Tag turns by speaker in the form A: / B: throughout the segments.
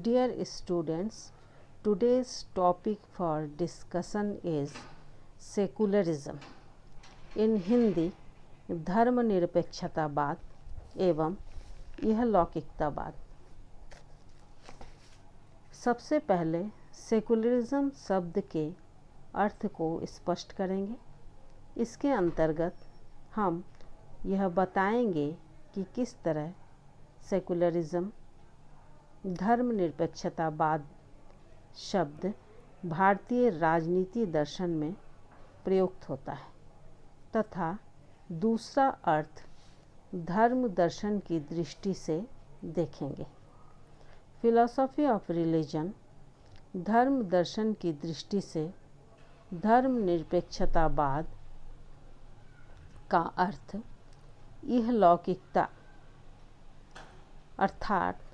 A: Dear students, today's topic for discussion is secularism. In Hindi धर्मनिरपेक्षतावाद एवं इहलौकिकतावाद। सबसे पहले सेकुलरिज्म शब्द के अर्थ को स्पष्ट करेंगे। इसके अंतर्गत हम यह बताएंगे कि किस तरह सेकुलरिज्म धर्मनिरपेक्षतावाद शब्द भारतीय राजनीति दर्शन में प्रयुक्त होता है तथा दूसरा अर्थ धर्म दर्शन की दृष्टि से देखेंगे। फिलॉसफी ऑफ रिलीजन धर्म दर्शन की दृष्टि से धर्मनिरपेक्षतावाद का अर्थ इहलौकिकता अर्थात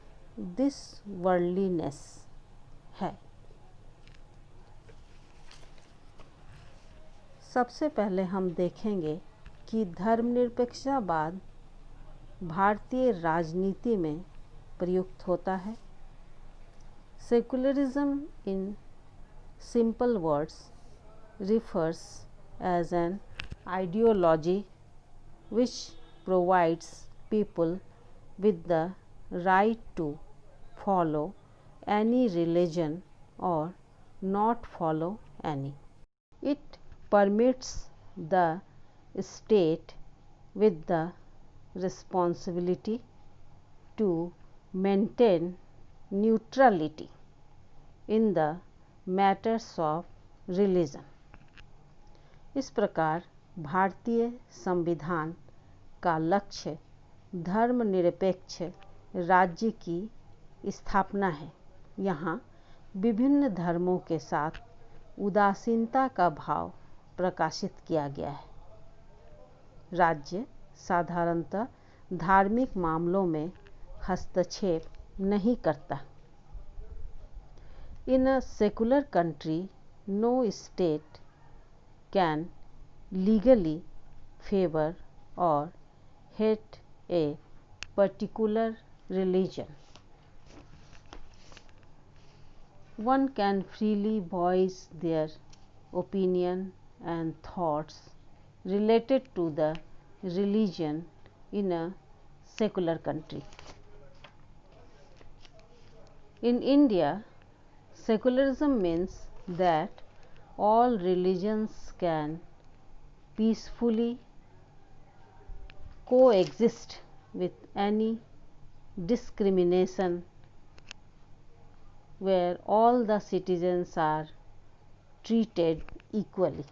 A: दिस वर्ल्डलीनेस है। सबसे पहले हम देखेंगे कि धर्मनिरपेक्षतावाद भारतीय राजनीति में प्रयुक्त होता है। Secularism in simple words refers as an ideology which provides people with the right to follow any religion or not follow any. It permits the state with the responsibility to maintain neutrality in the matters of religion. इस प्रकार भारतीय संविधान का लक्ष्य धर्मनिरपेक्ष राज्य की स्थापना है। यहाँ विभिन्न धर्मों के साथ उदासीनता का भाव प्रकाशित किया गया है। राज्य साधारणतः धार्मिक मामलों में हस्तक्षेप नहीं करता। In a secular country, no state can legally favor or hate a particular religion. One can freely voice their opinion and thoughts related to the religion in a secular country. In India, secularism means that all religions can peacefully coexist with any discrimination, where all the citizens are treated equally.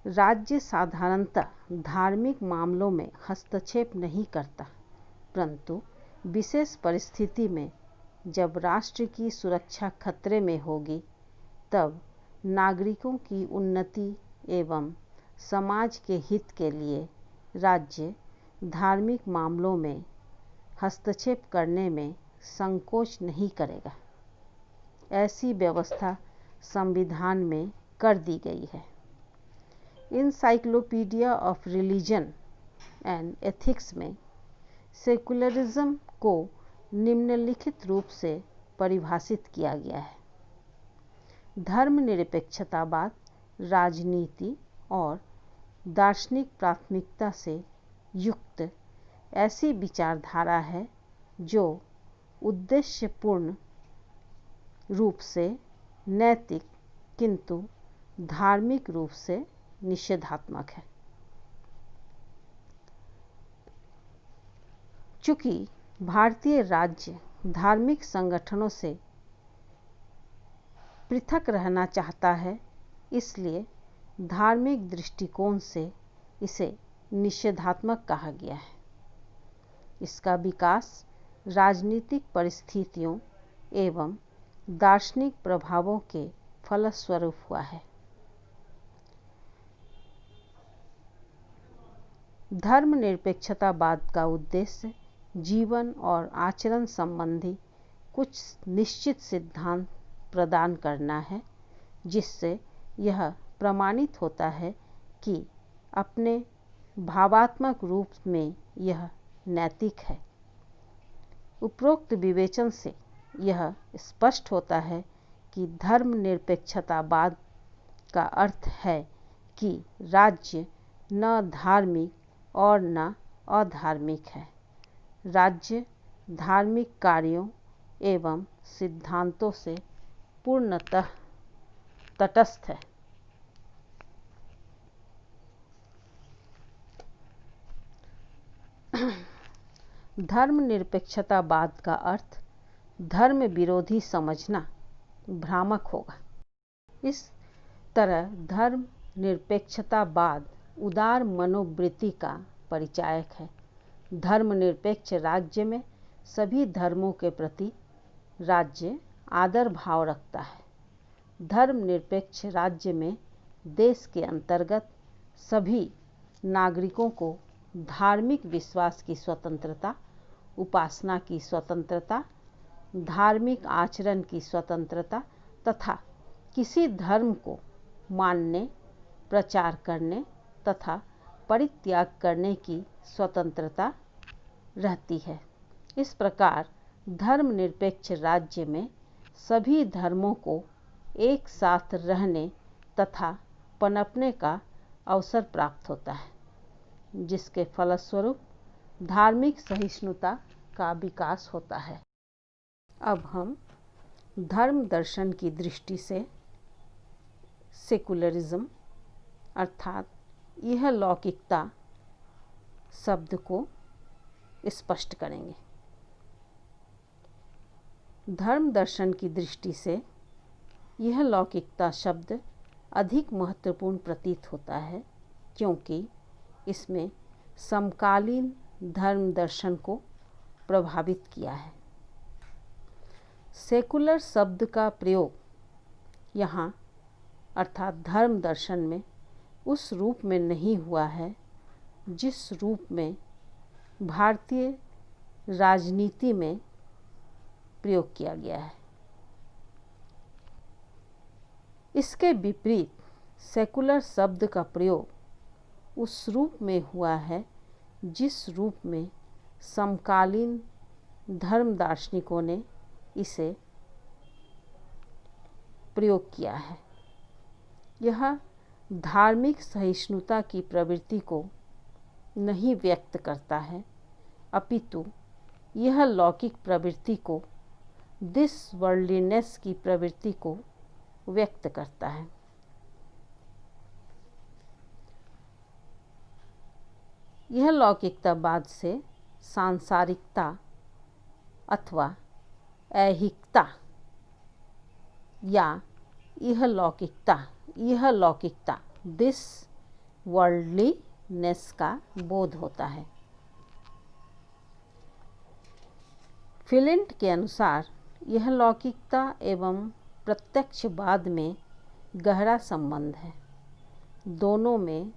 A: राज्य साधारणतः धार्मिक मामलों में हस्तक्षेप नहीं करता, परंतु विशेष परिस्थिति में जब राष्ट्र की सुरक्षा खतरे में होगी तब नागरिकों की उन्नति एवं समाज के हित के लिए राज्य धार्मिक मामलों में हस्तक्षेप करने में संकोच नहीं करेगा। ऐसी व्यवस्था संविधान में कर दी गई है। Encyclopaedia of religion and ethics में सेकुलरिज्म को निम्नलिखित रूप से परिभाषित किया गया है। धर्मनिरपेक्षतावाद राजनीति और दार्शनिक प्राथमिकता से युक्त ऐसी विचारधारा है जो उद्देश्यपूर्ण रूप से नैतिक किंतु धार्मिक रूप से निषेधात्मक है। चूँकि भारतीय राज्य धार्मिक संगठनों से पृथक रहना चाहता है, इसलिए धार्मिक दृष्टिकोण से इसे निषेधात्मक कहा गया है। इसका विकास राजनीतिक परिस्थितियों एवं दार्शनिक प्रभावों के फलस्वरूप हुआ है। धर्मनिरपेक्षतावाद का उद्देश्य जीवन और आचरण संबंधी कुछ निश्चित सिद्धांत प्रदान करना है, जिससे यह प्रमाणित होता है कि अपने भावात्मक रूप में यह नैतिक है। उपरोक्त विवेचन से यह स्पष्ट होता है कि धर्मनिरपेक्षतावाद का अर्थ है कि राज्य न धार्मिक और न अधार्मिक है। राज्य धार्मिक कार्यों एवं सिद्धांतों से पूर्णतः तटस्थ है। धर्मनिरपेक्षतावाद का अर्थ धर्म विरोधी समझना भ्रामक होगा। इस तरह धर्मनिरपेक्षतावाद उदार मनोवृत्ति का परिचायक है। धर्मनिरपेक्ष राज्य में सभी धर्मों के प्रति राज्य आदर भाव रखता है। धर्मनिरपेक्ष राज्य में देश के अंतर्गत सभी नागरिकों को धार्मिक विश्वास की स्वतंत्रता, उपासना की स्वतंत्रता, धार्मिक आचरण की स्वतंत्रता तथा किसी धर्म को मानने, प्रचार करने तथा परित्याग करने की स्वतंत्रता रहती है। इस प्रकार धर्मनिरपेक्ष राज्य में सभी धर्मों को एक साथ रहने तथा पनपने का अवसर प्राप्त होता है, जिसके फलस्वरूप धार्मिक सहिष्णुता का विकास होता है। अब हम धर्म दर्शन की दृष्टि से सेकुलरिज्म अर्थात यह लौकिकता शब्द को स्पष्ट करेंगे। धर्म दर्शन की दृष्टि से यह लौकिकता शब्द अधिक महत्वपूर्ण प्रतीत होता है, क्योंकि इसमें समकालीन धर्म दर्शन को प्रभावित किया है। सेकुलर शब्द का प्रयोग यहाँ अर्थात धर्म दर्शन में उस रूप में नहीं हुआ है जिस रूप में भारतीय राजनीति में प्रयोग किया गया है। इसके विपरीत सेकुलर शब्द का प्रयोग उस रूप में हुआ है जिस रूप में समकालीन धर्म दार्शनिकों ने इसे प्रयोग किया है। यह धार्मिक सहिष्णुता की प्रवृत्ति को नहीं व्यक्त करता है, अपितु यह लौकिक प्रवृत्ति को, दिस वर्ल्डलीनेस की प्रवृत्ति को व्यक्त करता है। यह लौकिकतावाद से सांसारिकता अथवा ऐहिकता या यह लौकिकता दिस वर्ल्डलीनेस का बोध होता है। फिलिंट के अनुसार यह लौकिकता एवं प्रत्यक्षवाद में गहरा संबंध है। दोनों में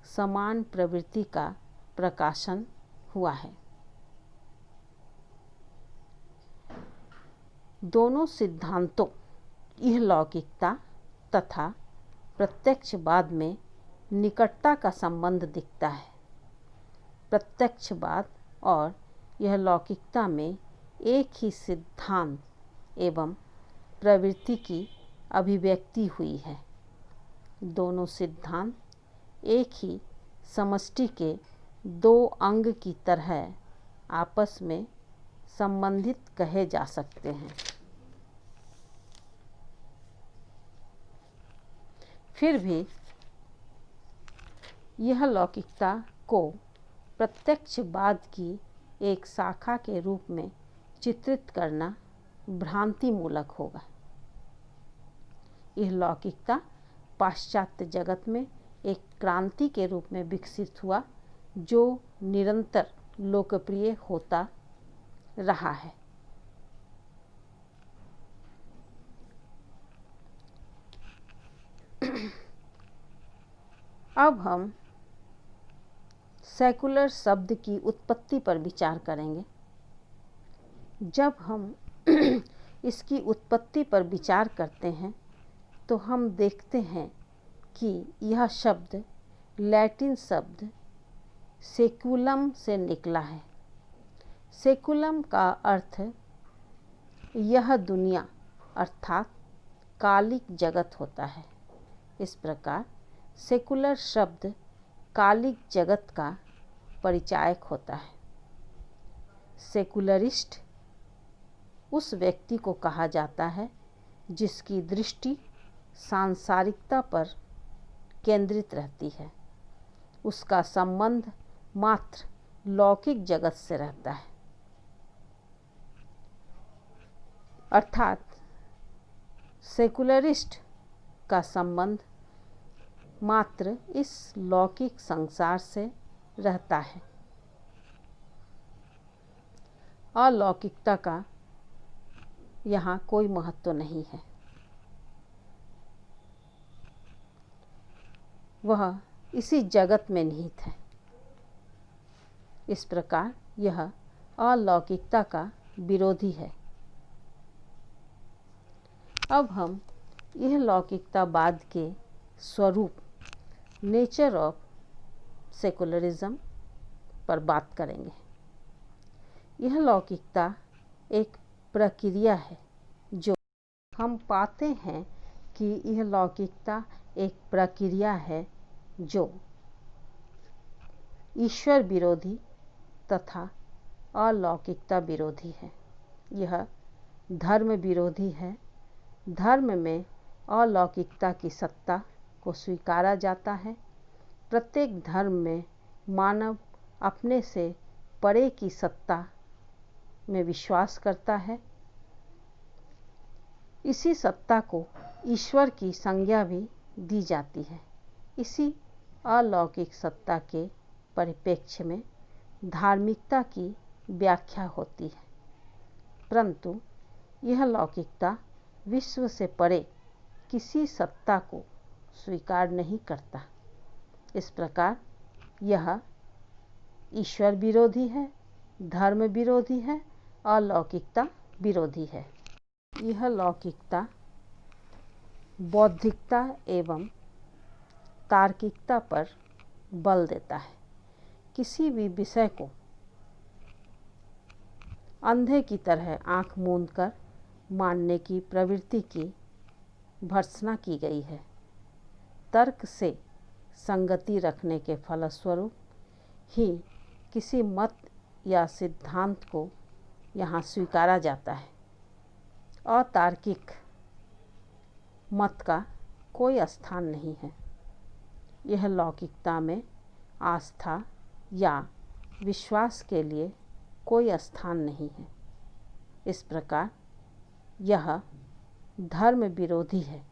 A: समान प्रवृत्ति का प्रकाशन हुआ है। दोनों सिद्धांतों यह लौकिकता तथा प्रत्यक्षवाद में निकटता का संबंध दिखता है। प्रत्यक्षवाद और यह लौकिकता में एक ही सिद्धांत एवं प्रवृत्ति की अभिव्यक्ति हुई है। दोनों सिद्धांत एक ही समष्टि के दो अंग की तरह आपस में संबंधित कहे जा सकते हैं। फिर भी यह लौकिकता को प्रत्यक्षवाद की एक शाखा के रूप में चित्रित करना भ्रांतिमूलक होगा। यह लौकिकता पाश्चात्य जगत में एक क्रांति के रूप में विकसित हुआ, जो निरंतर लोकप्रिय होता रहा है। अब हम सेकुलर शब्द की उत्पत्ति पर विचार करेंगे। जब हम इसकी उत्पत्ति पर विचार करते हैं तो हम देखते हैं कि यह शब्द लैटिन शब्द सेकुलम से निकला है। सेकुलम का अर्थ यह दुनिया अर्थात कालिक जगत होता है। इस प्रकार सेकुलर शब्द कालिक जगत का परिचायक होता है। सेकुलरिस्ट उस व्यक्ति को कहा जाता है जिसकी दृष्टि सांसारिकता पर केंद्रित रहती है। उसका संबंध मात्र लौकिक जगत से रहता है, अर्थात सेकुलरिस्ट का संबंध मात्र इस लौकिक संसार से रहता है। अलौकिकता का यहाँ कोई महत्व नहीं है। वह इसी जगत में निहित है। इस प्रकार यह अलौकिकता का विरोधी है। अब हम यह लौकिकतावाद के स्वरूप नेचर ऑफ सेकुलरिज्म पर बात करेंगे। यह लौकिकता एक प्रक्रिया है जो हम पाते हैं कि यह लौकिकता एक प्रक्रिया है जो ईश्वर विरोधी तथा अलौकिकता विरोधी है। यह धर्म विरोधी है। धर्म में अलौकिकता की सत्ता को स्वीकारा जाता है। प्रत्येक धर्म में मानव अपने से परे की सत्ता में विश्वास करता है। इसी सत्ता को ईश्वर की संज्ञा भी दी जाती है। इसी अलौकिक सत्ता के परिप्रेक्ष्य में धार्मिकता की व्याख्या होती है, परंतु यह लौकिकता विश्व से परे किसी सत्ता को स्वीकार नहीं करता। इस प्रकार यह ईश्वर विरोधी है, धर्म विरोधी है, अलौकिकता विरोधी है। यह लौकिकता बौद्धिकता एवं तार्किकता पर बल देता है। किसी भी विषय को अंधे की तरह आंख मूंदकर मानने की प्रवृत्ति की भर्त्सना की गई है। तर्क से संगति रखने के फलस्वरूप ही किसी मत या सिद्धांत को यहाँ स्वीकारा जाता है। अतार्किक मत का कोई स्थान नहीं है। यह लौकिकता में आस्था या विश्वास के लिए कोई स्थान नहीं है। इस प्रकार यह धर्म विरोधी है,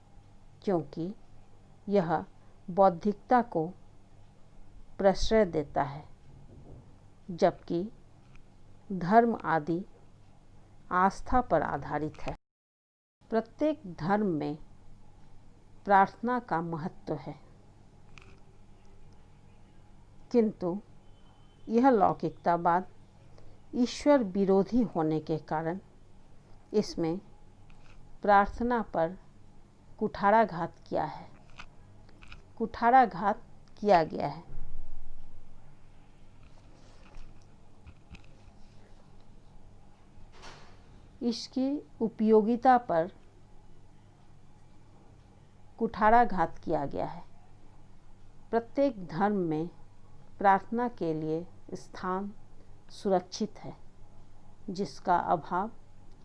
A: क्योंकि यह बौद्धिकता को प्रश्रय देता है, जबकि धर्म आदि आस्था पर आधारित है। प्रत्येक धर्म में प्रार्थना का महत्व है, किंतु यह लौकिकतावाद ईश्वर विरोधी होने के कारण इसमें प्रार्थना पर कुठाराघात किया है, कुठाराघात किया गया है। इसकी उपयोगिता पर कुठाराघात किया गया है। प्रत्येक धर्म में प्रार्थना के लिए स्थान सुरक्षित है, जिसका अभाव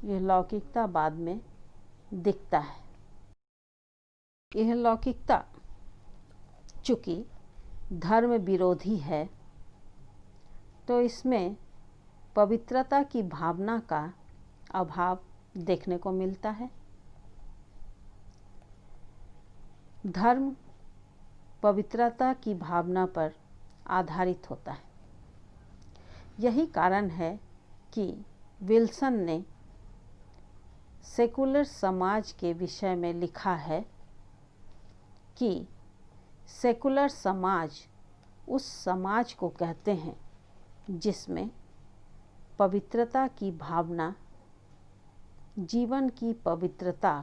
A: यह लौकिकतावाद में दिखता है। यह लौकिकता चूँकि धर्म विरोधी है, तो इसमें पवित्रता की भावना का अभाव देखने को मिलता है। धर्म पवित्रता की भावना पर आधारित होता है। यही कारण है कि विल्सन ने सेकुलर समाज के विषय में लिखा है कि सेकुलर समाज उस समाज को कहते हैं जिसमें पवित्रता की भावना, जीवन की पवित्रता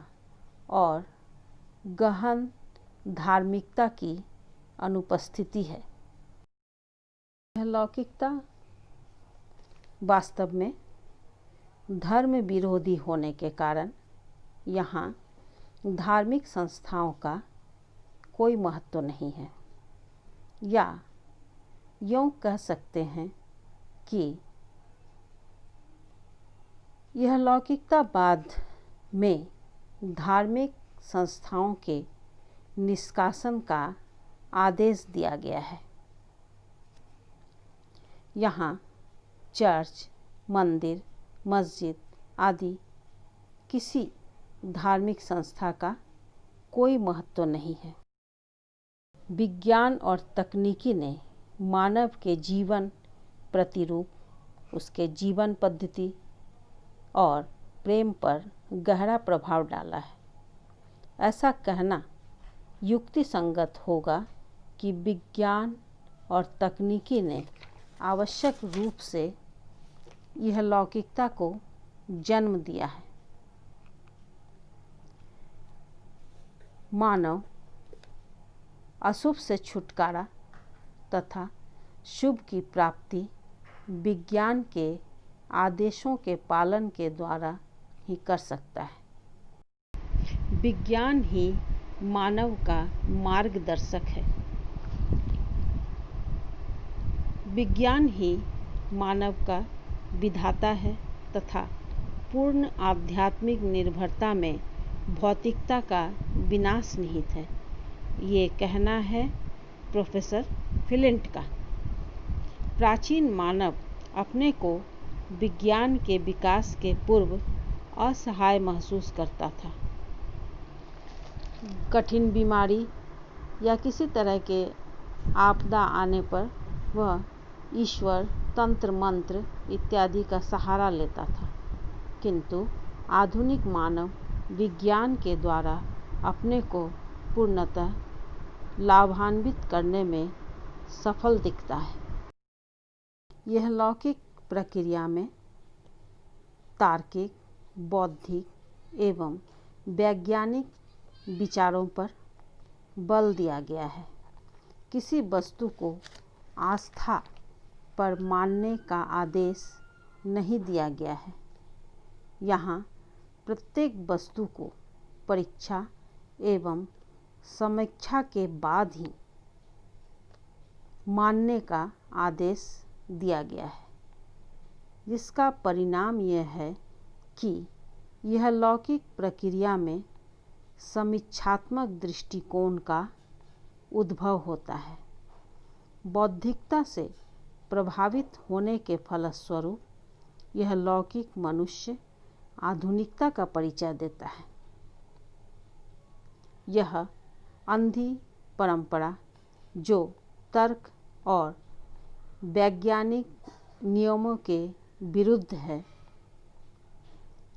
A: और गहन धार्मिकता की अनुपस्थिति है। यह लौकिकता वास्तव में धर्म विरोधी होने के कारण यहाँ धार्मिक संस्थाओं का कोई महत्व नहीं है, या यूँ कह सकते हैं कि यह लौकिकतावाद में धार्मिक संस्थाओं के निष्कासन का आदेश दिया गया है। यहाँ चर्च, मंदिर, मस्जिद आदि किसी धार्मिक संस्था का कोई महत्व नहीं है। विज्ञान और तकनीकी ने मानव के जीवन प्रतिरूप, उसके जीवन पद्धति और प्रेम पर गहरा प्रभाव डाला है। ऐसा कहना युक्तिसंगत होगा कि विज्ञान और तकनीकी ने आवश्यक रूप से यह लौकिकता को जन्म दिया है। मानव अशुभ से छुटकारा तथा शुभ की प्राप्ति विज्ञान के आदेशों के पालन के द्वारा ही कर सकता है। विज्ञान ही मानव का मार्गदर्शक है। विज्ञान ही मानव का विधाता है तथा पूर्ण आध्यात्मिक निर्भरता में भौतिकता का विनाश निहित है। ये कहना है प्रोफेसर फिलिंट का। प्राचीन मानव अपने को विज्ञान के विकास के पूर्व असहाय महसूस करता था। कठिन बीमारी या किसी तरह के आपदा आने पर वह ईश्वर, तंत्र मंत्र इत्यादि का सहारा लेता था, किंतु आधुनिक मानव विज्ञान के द्वारा अपने को पूर्णतः लाभान्वित करने में सफल दिखता है। यह लौकिक प्रक्रिया में तार्किक, बौद्धिक एवं वैज्ञानिक विचारों पर बल दिया गया है। किसी वस्तु को आस्था पर मानने का आदेश नहीं दिया गया है। यहाँ प्रत्येक वस्तु को परीक्षा एवं समीक्षा के बाद ही मानने का आदेश दिया गया है, जिसका परिणाम यह है कि यह लौकिक प्रक्रिया में समीक्षात्मक दृष्टिकोण का उद्भव होता है। बौद्धिकता से प्रभावित होने के फलस्वरूप यह लौकिक मनुष्य आधुनिकता का परिचय देता है। यह अंधी परंपरा जो तर्क और वैज्ञानिक नियमों के विरुद्ध है,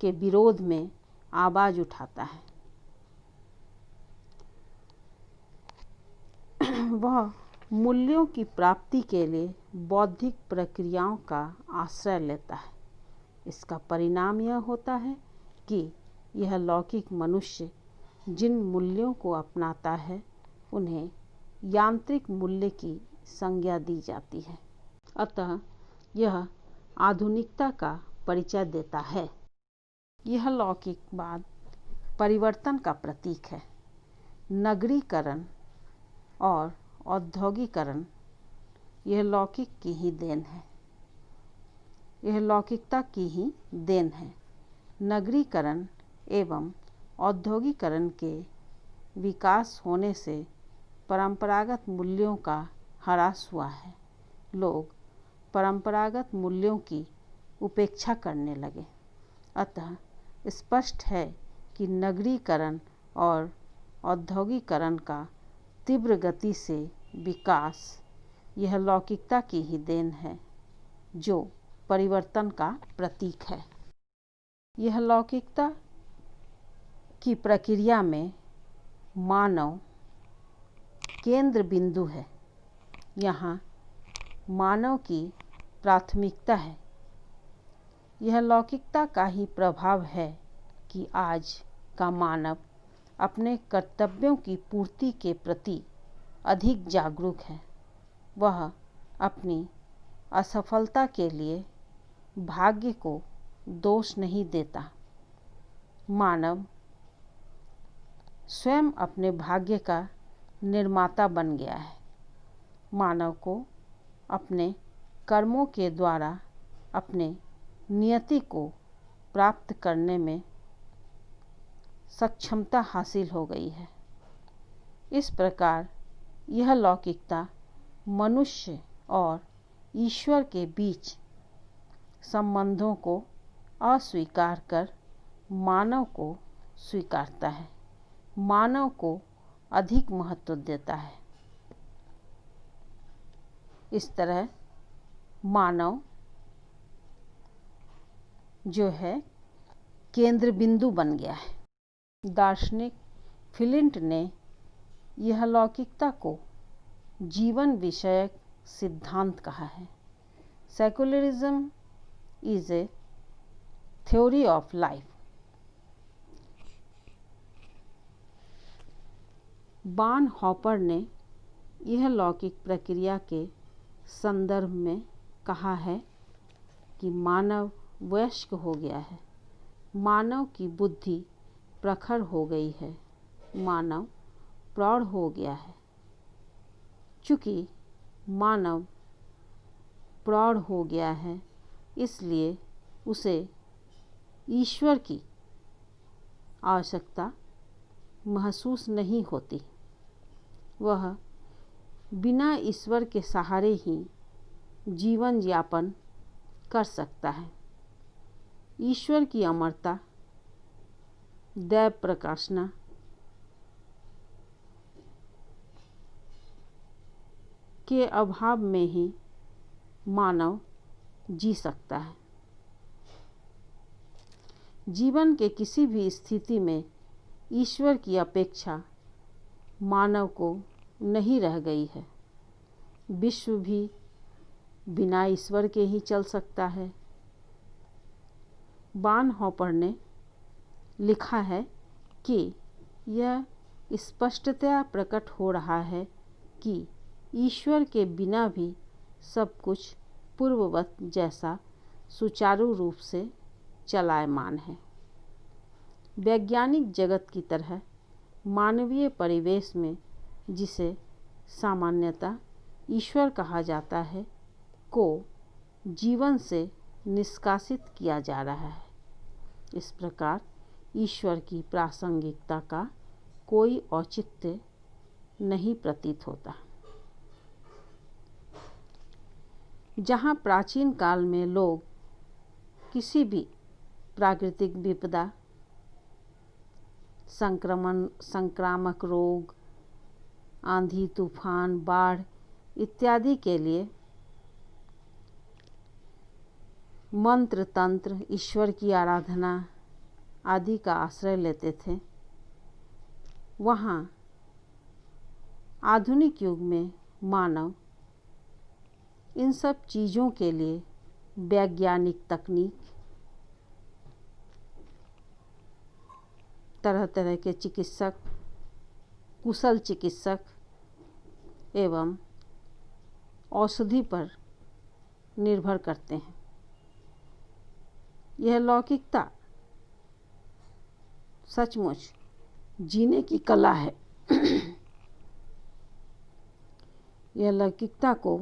A: के विरोध में आवाज उठाता है। वह मूल्यों की प्राप्ति के लिए बौद्धिक प्रक्रियाओं का आश्रय लेता है। इसका परिणाम यह होता है कि यह लौकिक मनुष्य जिन मूल्यों को अपनाता है उन्हें यांत्रिक मूल्य की संज्ञा दी जाती है। अतः यह आधुनिकता का परिचय देता है। यह लौकिकवाद परिवर्तन का प्रतीक है। नगरीकरण और औद्योगिकरण यह लौकिक की ही देन है। यह लौकिकता की ही देन है। नगरीकरण एवं औद्योगिकरण के विकास होने से परंपरागत मूल्यों का ह्रास हुआ है। लोग परंपरागत मूल्यों की उपेक्षा करने लगे। अतः स्पष्ट है कि नगरीकरण और औद्योगिकरण का तीव्र गति से विकास यह लौकिकता की ही देन है, जो परिवर्तन का प्रतीक है। यह लौकिकता की प्रक्रिया में मानव केंद्र बिंदु है। यहाँ मानव की प्राथमिकता है। यह लौकिकता का ही प्रभाव है कि आज का मानव अपने कर्तव्यों की पूर्ति के प्रति अधिक जागरूक है। वह अपनी असफलता के लिए भाग्य को दोष नहीं देता। मानव स्वयं अपने भाग्य का निर्माता बन गया है। मानव को अपने कर्मों के द्वारा अपने नियति को प्राप्त करने में सक्षमता हासिल हो गई है। इस प्रकार यह लौकिकता मनुष्य और ईश्वर के बीच संबंधों को अस्वीकार कर मानव को स्वीकारता है, मानव को अधिक महत्व देता है। इस तरह मानव जो है केंद्र बिंदु बन गया है। दार्शनिक फिलिंट ने यह लौकिकता को जीवन विषयक सिद्धांत कहा है। Secularism is a theory of life. Barnhopper ने यह लौकिक प्रक्रिया के संदर्भ में कहा है कि मानव वयस्क हो गया है, मानव की बुद्धि प्रखर हो गई है, मानव प्रौढ़ हो गया है। चूँकि मानव प्रौढ़ हो गया है, इसलिए उसे ईश्वर की आवश्यकता महसूस नहीं होती। वह बिना ईश्वर के सहारे ही जीवन यापन कर सकता है। ईश्वर की अमरता, दैव प्रकाशना के अभाव में ही मानव जी सकता है। जीवन के किसी भी स्थिति में ईश्वर की अपेक्षा मानव को नहीं रह गई है। विश्व भी बिना ईश्वर के ही चल सकता है। बार्नहॉपर ने लिखा है कि यह स्पष्टतया प्रकट हो रहा है कि ईश्वर के बिना भी सब कुछ पूर्ववत जैसा सुचारू रूप से चलायमान है। वैज्ञानिक जगत की तरह मानवीय परिवेश में, जिसे सामान्यतः ईश्वर कहा जाता है, को जीवन से निष्कासित किया जा रहा है। इस प्रकार ईश्वर की प्रासंगिकता का कोई औचित्य नहीं प्रतीत होता। जहाँ प्राचीन काल में लोग किसी भी प्राकृतिक विपदा, संक्रामक रोग, आंधी तूफान, बाढ़ इत्यादि के लिए मंत्र तंत्र, ईश्वर की आराधना आदि का आश्रय लेते थे, वहाँ आधुनिक युग में मानव इन सब चीज़ों के लिए वैज्ञानिक तकनीक, तरह तरह के चिकित्सक, कुशल चिकित्सक एवं औषधि पर निर्भर करते हैं। यह लौकिकता सचमुच जीने की कला है। यह लौकिकता को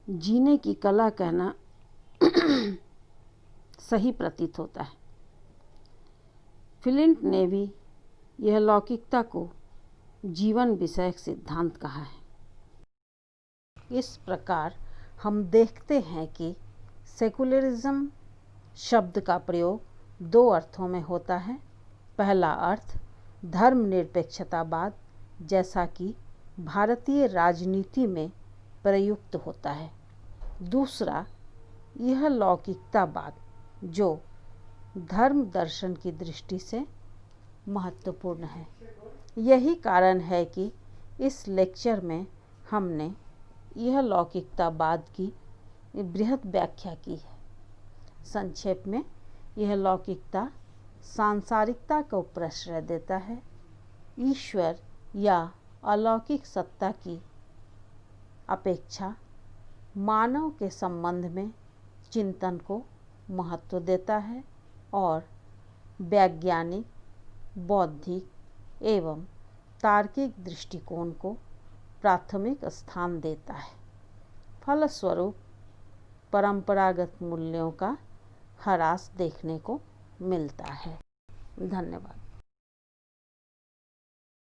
A: जीने की कला कहना सही प्रतीत होता है। फिलिंट ने भी यह लौकिकता को जीवन विषयक सिद्धांत कहा है। इस प्रकार हम देखते हैं कि सेकुलरिज्म शब्द का प्रयोग दो अर्थों में होता है। पहला अर्थ धर्मनिरपेक्षतावाद, जैसा कि भारतीय राजनीति में प्रयुक्त होता है। दूसरा यह लौकिकतावाद, जो धर्म दर्शन की दृष्टि से महत्वपूर्ण है। यही कारण है कि इस लेक्चर में हमने यह लौकिकतावाद की बृहद व्याख्या की है। संक्षेप में, यह लौकिकता सांसारिकता को प्रश्रय देता है, ईश्वर या अलौकिक सत्ता की अपेक्षा मानव के संबंध में चिंतन को महत्व देता है और वैज्ञानिक, बौद्धिक एवं तार्किक दृष्टिकोण को प्राथमिक स्थान देता है। फलस्वरूप परंपरागत मूल्यों का ह्रास देखने को मिलता है। धन्यवाद।